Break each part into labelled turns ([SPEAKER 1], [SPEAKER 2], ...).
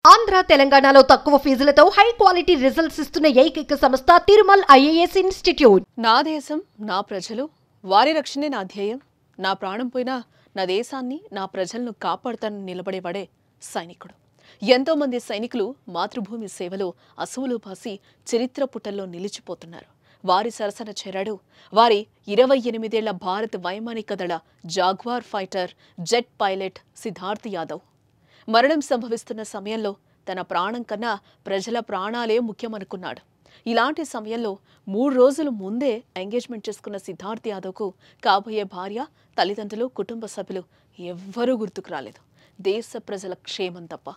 [SPEAKER 1] ఆంధ్ర తెలంగాణలో తక్కువ ఫీజులతో high quality results ఇస్తున్న ఏకైక సంస్థ తిరుమల్ ఐఏఎస్ ఇన్స్టిట్యూట్.
[SPEAKER 2] నా దేశం, నా ప్రజలు, వారి రక్షణే నా ధ్యేయం. నా ప్రాణం పోయినా నా దేశాన్ని, నా ప్రజలను కాపాడుతానని నిలబడేవాడే సైనికుడు. ఎంతో మంది సైనికులు మాతృభూమి సేవలో అసువులు బాసి చరిత్ర పుటల్లో నిలిచిపోతున్నారు. వారి సరసన చేరాడు వారి 28 ఏళ్ల భారత వైమానిక దళ jaguar fighter jet pilot Siddharth Yadav. మరణం సంభవిస్తున్న సమయంలో తన ప్రాణం కన్నా ప్రజల ప్రాణాలే ముఖ్యమనుకున్నాడు. ఇలాంటి సమయంలో 3 రోజుల ముందే ఎంగేజ్మెంట్ చేసుకున్న సిద్ధార్థ్ యాదవ్కు కాబోయే భార్య, తల్లిదండ్రులు, కుటుంబ సభ్యులు ఎవ్వరూ గుర్తుకు రాలేదు, దేశ ప్రజల క్షేమం తప్ప.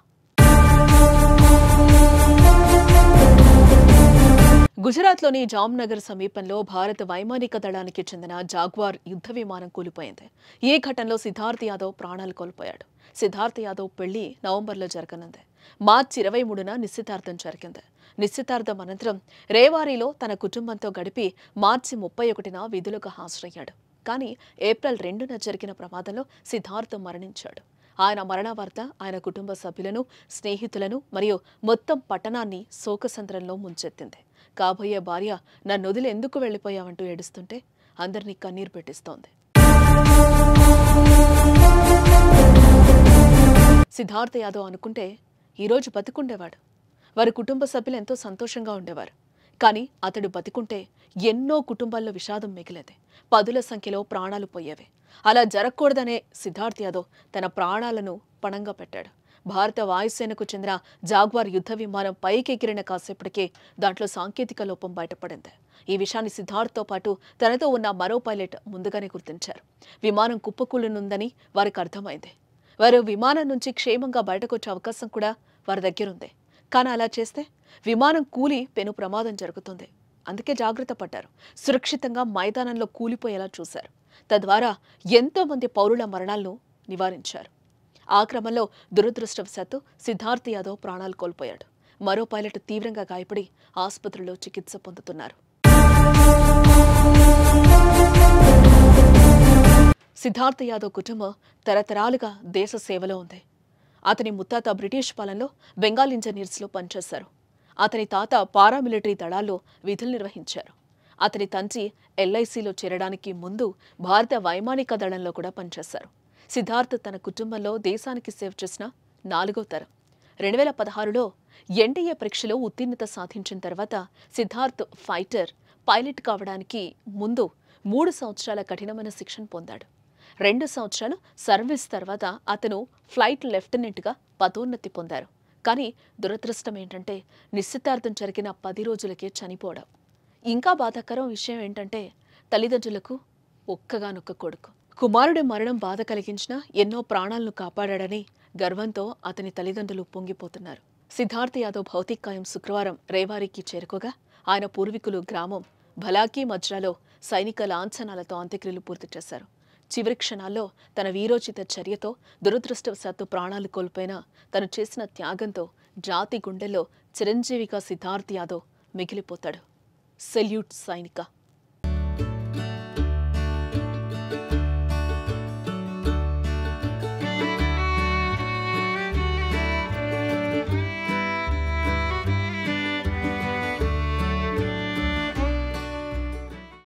[SPEAKER 2] గుజరాత్లోని జామ్నగర్ సమీపంలో భారత వైమానిక దళానికి చెందిన జాగ్వార్ యుద్ధ విమానం కూలిపోయింది. ఈ ఘటనలో సిద్ధార్థ్ యాదవ్ ప్రాణాలు కోల్పోయాడు. సిద్ధార్థ్ యాదవ్ పెళ్లి నవంబర్లో జరగనుంది. మార్చి 23న నిశ్చితార్థం జరిగింది. నిశ్చితార్థం అనంతరం రేవారీలో తన కుటుంబంతో గడిపి మార్చి 31న విధులకు హాజరయ్యాడు. కానీ ఏప్రిల్ 2న జరిగిన ప్రమాదంలో సిద్ధార్థ్ మరణించాడు. ఆయన మరణ వార్త ఆయన కుటుంబ సభ్యులను, స్నేహితులను మరియు మొత్తం పట్టణాన్ని శోకసంద్రంలో ముంచెత్తింది. కాబోయే భార్య నన్ను వదిలి ఎందుకు వెళ్లిపోయావంటూ ఏడుస్తుంటే అందరినీ కన్నీరు పెట్టిస్తోంది. సిద్ధార్థ్ యాదవ్ అనుకుంటే ఈరోజు బతికుండేవాడు. వారి కుటుంబ సభ్యులు ఎంతో సంతోషంగా ఉండేవారు. కానీ అతడు బతికుంటే ఎన్నో కుటుంబాల్లో విషాదం మిగిలేది. 10ల సంఖ్యలో ప్రాణాలు పోయేవి. అలా జరగకూడదనే సిద్ధార్థ్ యాదవ్ తన ప్రాణాలను పణంగా పెట్టాడు. భారత వాయుసేనకు చెందిన జాగ్వార్ యుద్ధ విమానం పైకి ఎగిరిన కాసేపటికే దాంట్లో సాంకేతిక లోపం బయటపడింది. ఈ విషయాన్ని సిద్ధార్థ్తో పాటు తనతో ఉన్న మరో పైలట్ ముందుగానే గుర్తించారు. విమానం కుప్పకూలనుందని వారికి అర్థమైంది. వారు విమానం నుంచి క్షేమంగా బయటకు వచ్చే అవకాశం కూడా వారి దగ్గరుంది. కానీ అలా చేస్తే విమానం కూలి పెను ప్రమాదం జరుగుతుంది. అందుకే జాగ్రత్త పడ్డారు. సురక్షితంగా మైదానంలో కూలిపోయేలా చూశారు. తద్వారా ఎంతో మంది పౌరుల మరణాలను నివారించారు. ఆ క్రమంలో దురదృష్టవశాత్తు సిద్ధార్థ్ యాదవ్ ప్రాణాలు కోల్పోయాడు. మరో పైలట్ తీవ్రంగా గాయపడి ఆసుపత్రిలో చికిత్స పొందుతున్నారు. సిద్ధార్థ్ యాదవ్ కుటుంబం తరతరాలుగా దేశ సేవలో ఉంది. అతని ముత్తాత బ్రిటిష్ పాలనలో బెంగాల్ ఇంజనీర్స్లో పనిచేశారు. అతని తాత పారామిలిటరీ దళాల్లో విధులు నిర్వహించారు. అతని తండ్రి LICలో చేరడానికి ముందు భారత వైమానిక దళంలో కూడా పనిచేశారు. సిద్ధార్థ్ తన కుటుంబంలో దేశానికి సేవ చేసిన 4వ తరం. 2016లో NDA పరీక్షలో ఉత్తీర్ణత సాధించిన తర్వాత సిద్ధార్థ్ ఫైటర్ పైలట్ కావడానికి ముందు 3 సంవత్సరాల కఠినమైన శిక్షణ పొందాడు. 2 సంవత్సరాలు సర్వీస్ తర్వాత అతను ఫ్లైట్ లెఫ్టినెంట్గా పదోన్నతి పొందారు. కానీ దురదృష్టం ఏంటంటే నిశ్చితార్థం జరిగిన 10 రోజులకే చనిపోవడం. ఇంకా బాధాకరం విషయం ఏంటంటే తల్లిదండ్రులకు ఒక్కగానొక్క కొడుకు. కుమారుడి మరణం బాధ కలిగించినా ఎన్నో ప్రాణాలను కాపాడాడని గర్వంతో అతని తల్లిదండ్రులు పొంగిపోతున్నారు. సిద్ధార్థ్ యాదవ్ భౌతికాయం శుక్రవారం రేవారీకి చేరుకోగా ఆయన పూర్వీకులు గ్రామం భలాకీ మజ్రాలో సైనిక లాంఛనాలతో అంత్యక్రియలు పూర్తి చేశారు. చివరి క్షణాల్లో తన వీరోచిత చర్యతో దురదృష్టవశాత్తు ప్రాణాలు కోల్పోయినా తను చేసిన త్యాగంతో జాతి గుండెల్లో చిరంజీవిగా సిద్ధార్థ్ యాదవ్ మిగిలిపోతాడు. సెల్యూట్ సైనిక.